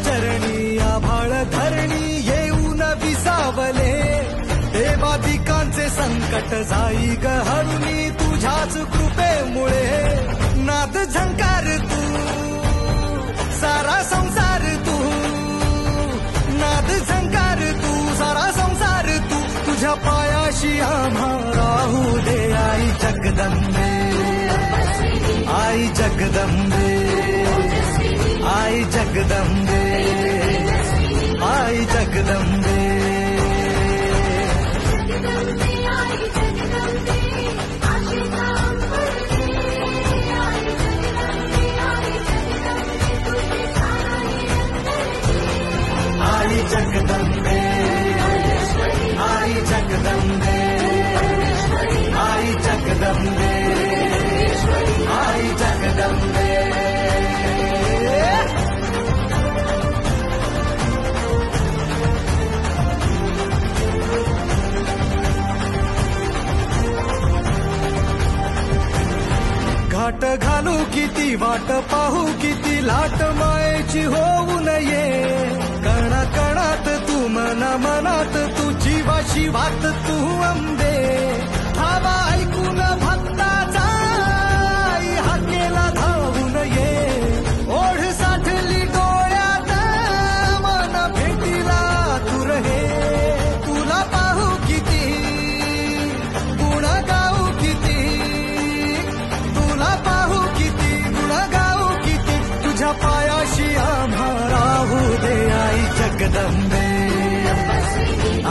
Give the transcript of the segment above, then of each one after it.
चरणी आभाळ धरणी येऊन विसावले, देवादिकांचे संकट जाई गहरुनी तुझ्याच कृपेमुळे. नाद झंकार तू सारा संसार तू, नाद झंकार तू सारा संसार तू, तुझ्या पायाशी आम्हा राहू दे. आई जगदंबे, आई जगदंबे, आई जगदंबे, आई जगदंबे. आई जगदंबे, आई जगदंबे, आई जगदंबे, आई जगदंबे. घाट घालू किती वाट पाहू किती लाट मायेची होऊ नये. कणा कणात तू मना मनात तू जीवा शिवात तू अंबे. हवा ऐकून भक्ताचा हाकेला धावून ये. ओढ साठली डोळ्यात मन भेटीला तू रहे. तुला पाहू किती गुण गाऊ किती, तुला पाहू किती गुण गाऊ किती, तुझ्या पायाशी आम्हा राहू दे. आई जगदंबे,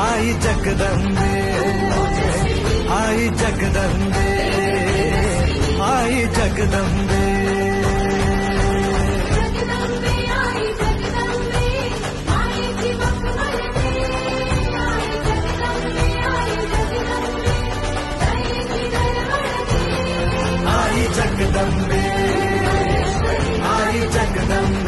आई जगदंबे, आई जगदंबे, आई जगदंबे. आई जगदंबे, आई जगदंबे.